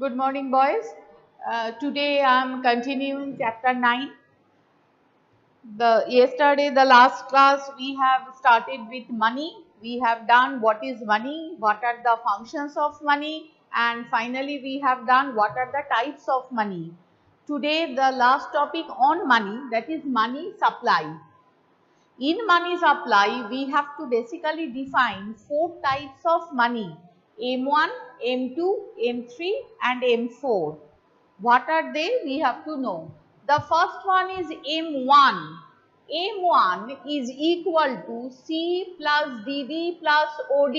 Good morning, boys. Today I am continuing chapter 9. The last class, we have started with money. We have done what is money, what are the functions of money, and finally we have done what are the types of money. Today, the last topic on money, that is money supply. In money supply, we have to basically define four types of money: M1, M2, M3 and M4. What are they? We have to know. The first one is M1. M1 is equal to C plus DD plus OD.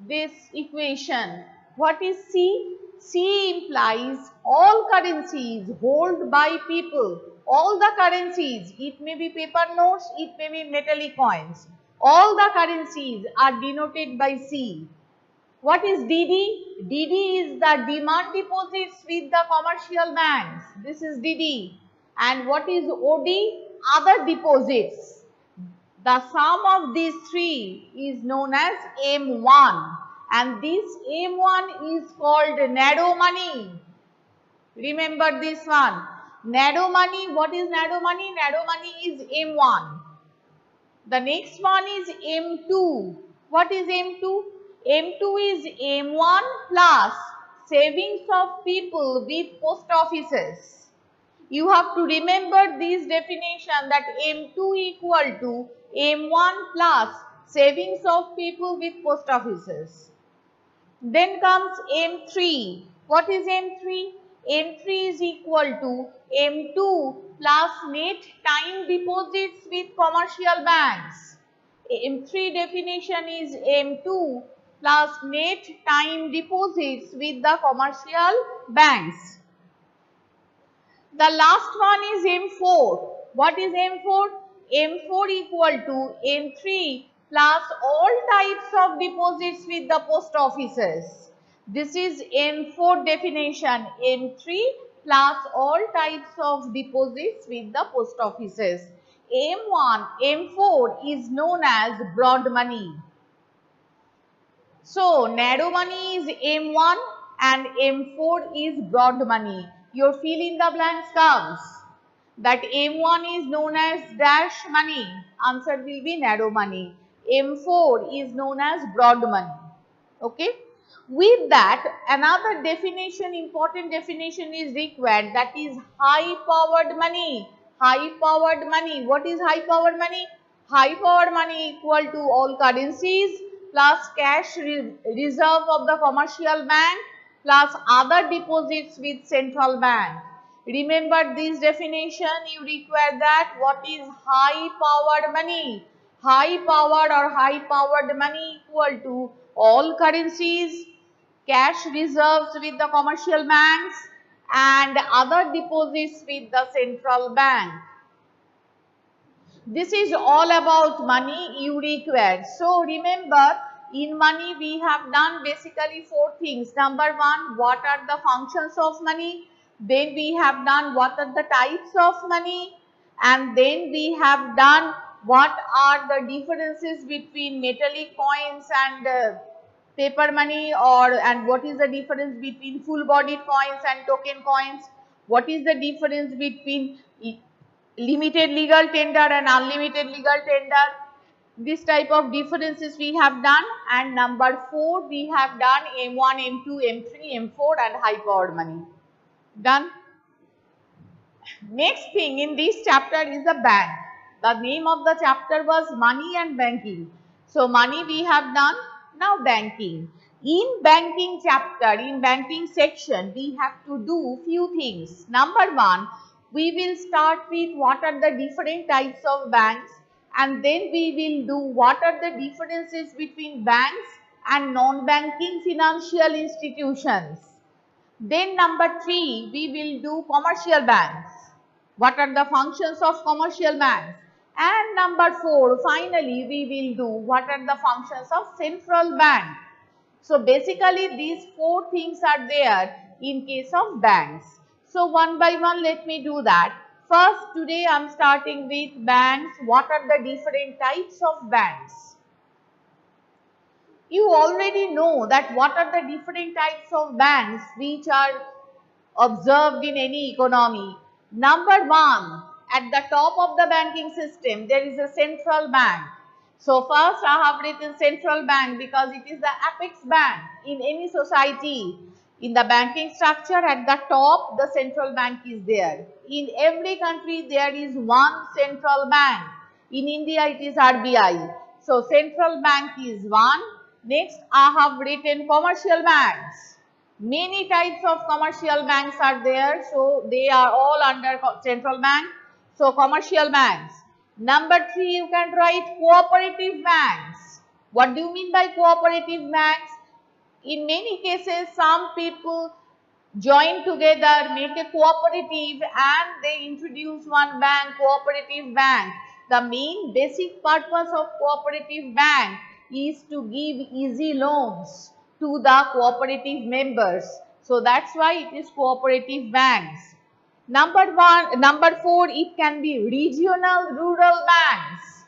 This equation. What is C? C implies all currencies held by people. All the currencies, it may be paper notes, it may be metallic coins. All the currencies are denoted by C. What is DD? DD is the demand deposits with the commercial banks. This is DD. And what is OD? Other deposits. The sum of these three is known as M1, and this M1 is called narrow money. Remember this one. Narrow money, what is narrow money? Narrow money is M1. The next one is M2. What is M2? M2 is M1 plus savings of people with post offices. You have to remember this definition, that M2 equal to M1 plus savings of people with post offices. Then comes M3. What is M3? M3 is equal to M2 plus net time deposits with commercial banks. M3 definition is M2 plus net time deposits with the commercial banks. The last one is M4. What is M4? M4 equal to M3 plus all types of deposits with the post offices. This is M4 definition. M3 plus all types of deposits with the post offices. M1, M4 is known as broad money. So, narrow money is M1 and M4 is broad money. Your fill in the blanks comes. That M1 is known as dash money. Answer will be narrow money. M4 is known as broad money. Okay. With that, another definition, important definition is required, that is high powered money. High powered money. What is high powered money? High powered money equal to all currencies plus cash reserve of the commercial bank plus other deposits with central bank. Remember this definition, you require that. What is high powered money? High powered or high powered money equal to all currencies, cash reserves with the commercial banks and other deposits with the central bank. This is all about money you require. So remember, in money we have done basically four things. Number one, what are the functions of money? Then we have done what are the types of money, and then we have done what are the differences between metallic coins and paper money, and what is the difference between full bodied coins and token coins, what is the difference between limited legal tender and unlimited legal tender. This type of differences we have done. And number 4, we have done M1, M2, M3, M4 and high powered money. Done. Next thing in this chapter is the bank. The name of the chapter was money and banking. So money we have done. Now banking. In banking chapter, in banking section, we have to do few things. Number 1, we will start with what are the different types of banks, and then we will do what are the differences between banks and non-banking financial institutions. Then number 3, we will do commercial banks. What are the functions of commercial banks? And number 4, finally, we will do what are the functions of central bank. So basically these 4 things are there in case of banks. So one by one let me do that. First, today I am starting with banks. What are the different types of banks? You already know that what are the different types of banks which are observed in any economy. Number one, at the top of the banking system, there is a central bank. So first I have written central bank because it is the apex bank in any society. In the banking structure, at the top, the central bank is there. In every country, there is one central bank. In India, it is RBI. So central bank is one. Next, I have written commercial banks. Many types of commercial banks are there, so they are all under central bank. So commercial banks. Number three, you can write cooperative banks. What do you mean by cooperative banks? In many cases, some people join together, make a cooperative and they introduce one bank, cooperative bank. The main basic purpose of cooperative bank is to give easy loans to the cooperative members. So that's why it is cooperative banks. Number four, it can be regional rural banks.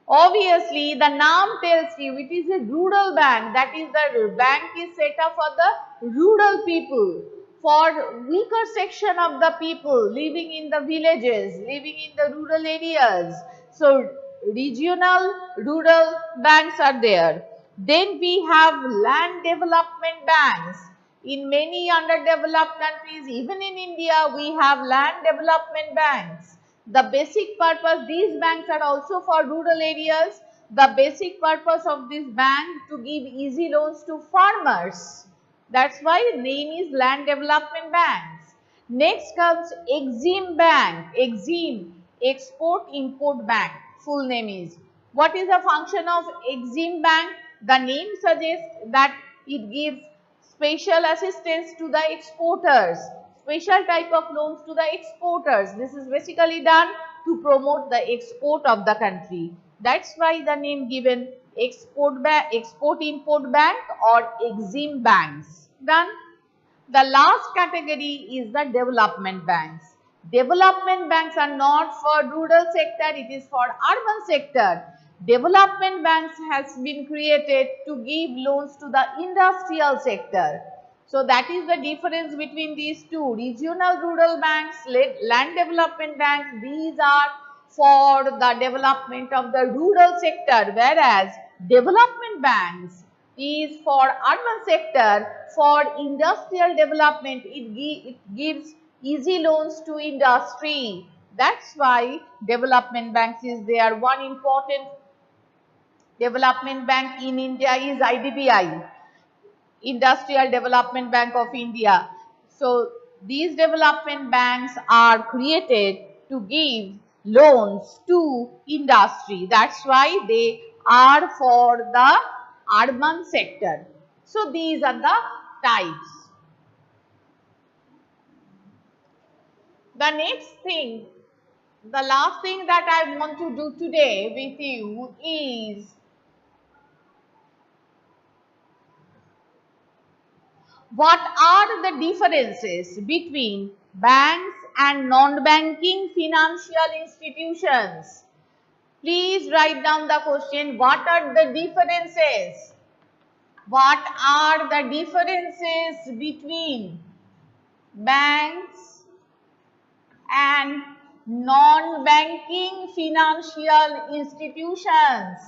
Obviously, the name tells you it is a rural bank. That is, the bank is set up for the rural people, for weaker section of the people living in the villages, living in the rural areas. So, regional rural banks are there. Then we have land development banks. In many underdeveloped countries, even in India, we have land development banks. The basic purpose, these banks are also for rural areas. The basic purpose of this bank to give easy loans to farmers. That's why the name is land development banks. Next comes Exim Bank. Exim, Export Import Bank. Full name is. What is the function of Exim Bank? The name suggests that it gives special assistance to the exporters, special type of loans to the exporters. This is basically done to promote the export of the country. That's why the name given Export Import Bank or Exim Banks. Done. The last category is the development banks. Development banks are not for rural sector, it is for urban sector. Development banks has been created to give loans to the industrial sector. So that is the difference between these two. Regional rural banks, land development banks, these are for the development of the rural sector, whereas development banks is for urban sector, for industrial development. It gives easy loans to industry. That's why development banks is there. One important development bank in India is IDBI, Industrial Development Bank of India. So these development banks are created to give loans to industry. That's why they are for the urban sector. So these are the types. The next thing, the last thing that I want to do today with you is what are the differences between banks and non-banking financial institutions? Please write down the question. What are the differences? What are the differences between banks and non-banking financial institutions?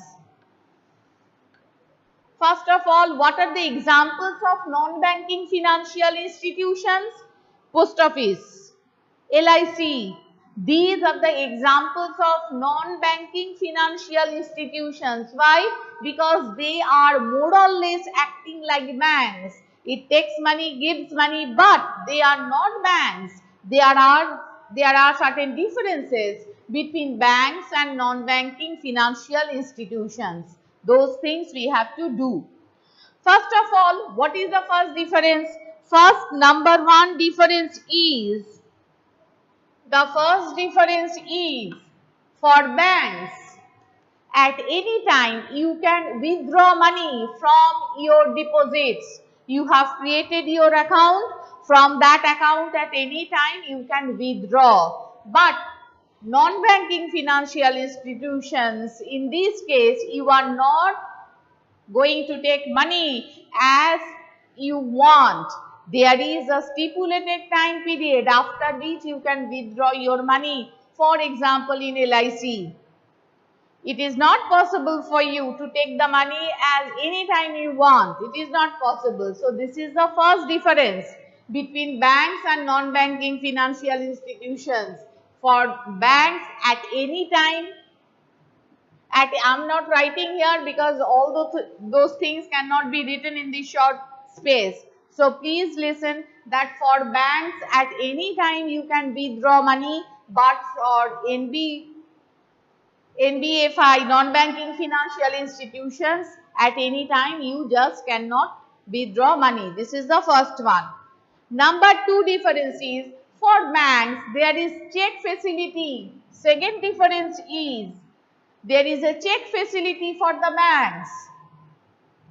First of all, what are the examples of non-banking financial institutions? Post office, LIC. These are the examples of non-banking financial institutions. Why? Because they are more or less acting like banks. It takes money, gives money, but they are not banks. There are certain differences between banks and non-banking financial institutions. Those things we have to do. First of all, what is the first difference? First, number one difference is, the first difference is for banks, at any time you can withdraw money from your deposits. You have created your account, from that account at any time you can withdraw. But non-banking financial institutions, in this case you are not going to take money as you want. There is a stipulated time period after which you can withdraw your money. For example, in LIC, it is not possible for you to take the money as any time you want. It is not possible. So, this is the first difference between banks and non-banking financial institutions. For banks, at any time, I'm not writing here because all those things cannot be written in the short space. So, please listen that for banks, at any time you can withdraw money, but for NBFI, non-banking financial institutions, at any time you just cannot withdraw money. This is the first one. Number two difference is, for banks there is check facility. Second difference is, there is a check facility for the banks,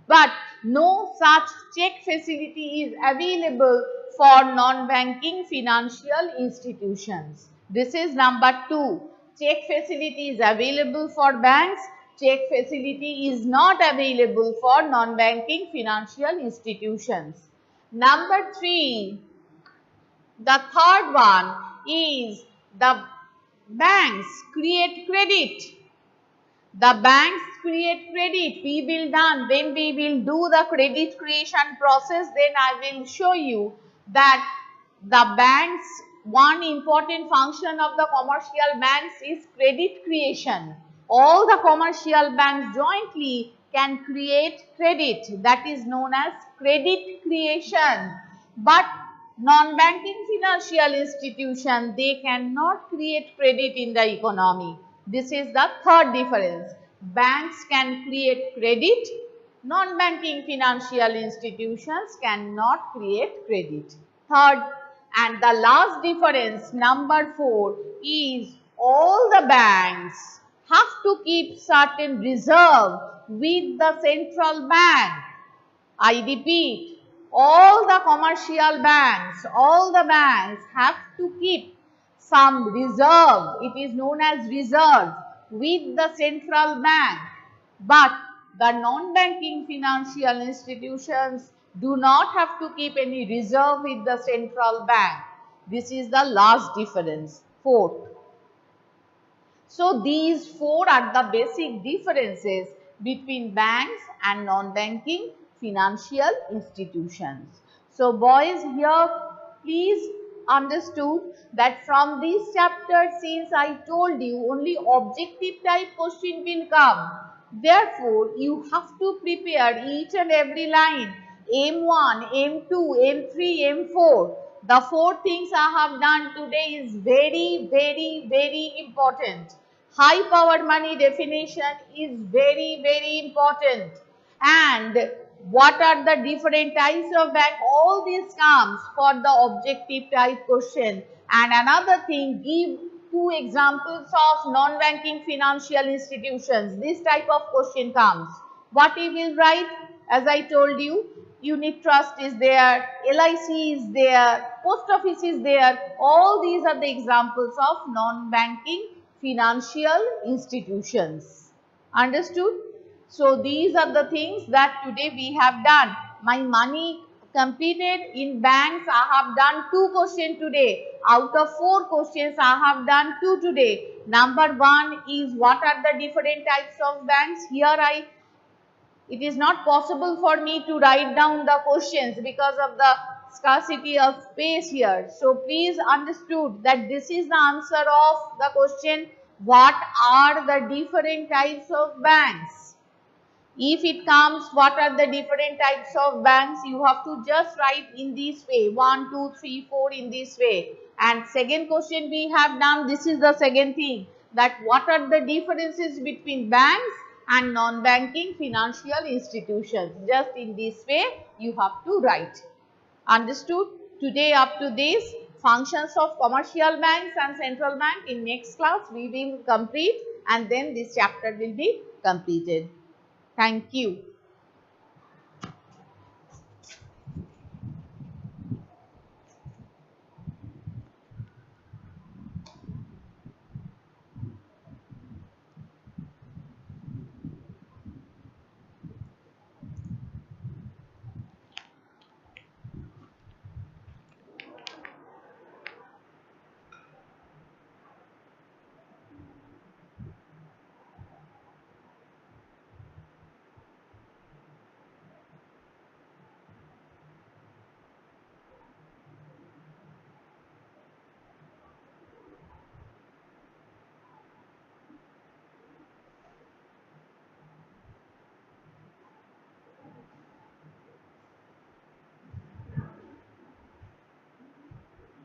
but no such check facility is available for non-banking financial institutions. This is number two. Check facility is available for banks. Check facility is not available for non-banking financial institutions. Number three, the third one is, the banks create credit. The banks create credit. We will done. When we will do the credit creation process, then I will show you that the banks, one important function of the commercial banks is credit creation. All the commercial banks jointly can create credit, that is known as credit creation. But non-banking financial institution, they cannot create credit in the economy. This is the third difference. Banks can create credit, non-banking financial institutions cannot create credit. Third and the last difference, number 4, is all the banks have to keep certain reserve with the central bank. I repeat, all the commercial banks, all the banks have to keep some reserve, it is known as reserve, with the central bank. But the non-banking financial institutions do not have to keep any reserve with the central bank. This is the last difference, fourth. So, these four are the basic differences between banks and non-banking financial institutions. So, boys, here please understood that from this chapter, since I told you only objective type question will come, therefore, you have to prepare each and every line, M1, M2, M3, M4. The four things I have done today is very, very, very important. High power money definition is very, very important. And what are the different types of bank? All this comes for the objective type question. And another thing, give two examples of non-banking financial institutions. This type of question comes. What you will write? As I told you, unit trust is there, LIC is there, post office is there. All these are the examples of non-banking financial institutions. Understood? So, these are the things that today we have done. My money completed in banks, I have done 2 questions today. Out of 4 questions, I have done 2 today. Number 1 is, what are the different types of banks? Here it is not possible for me to write down the questions because of the scarcity of space here. So, please understood that this is the answer of the question, what are the different types of banks? If it comes, what are the different types of banks? You have to just write in this way, 1, 2, 3, 4 in this way. And second question we have done, this is the second thing, that what are the differences between banks and non-banking financial institutions. Just in this way, you have to write. Understood? Today up to this, functions of commercial banks and central bank. In next class, we will complete and then this chapter will be completed. Thank you.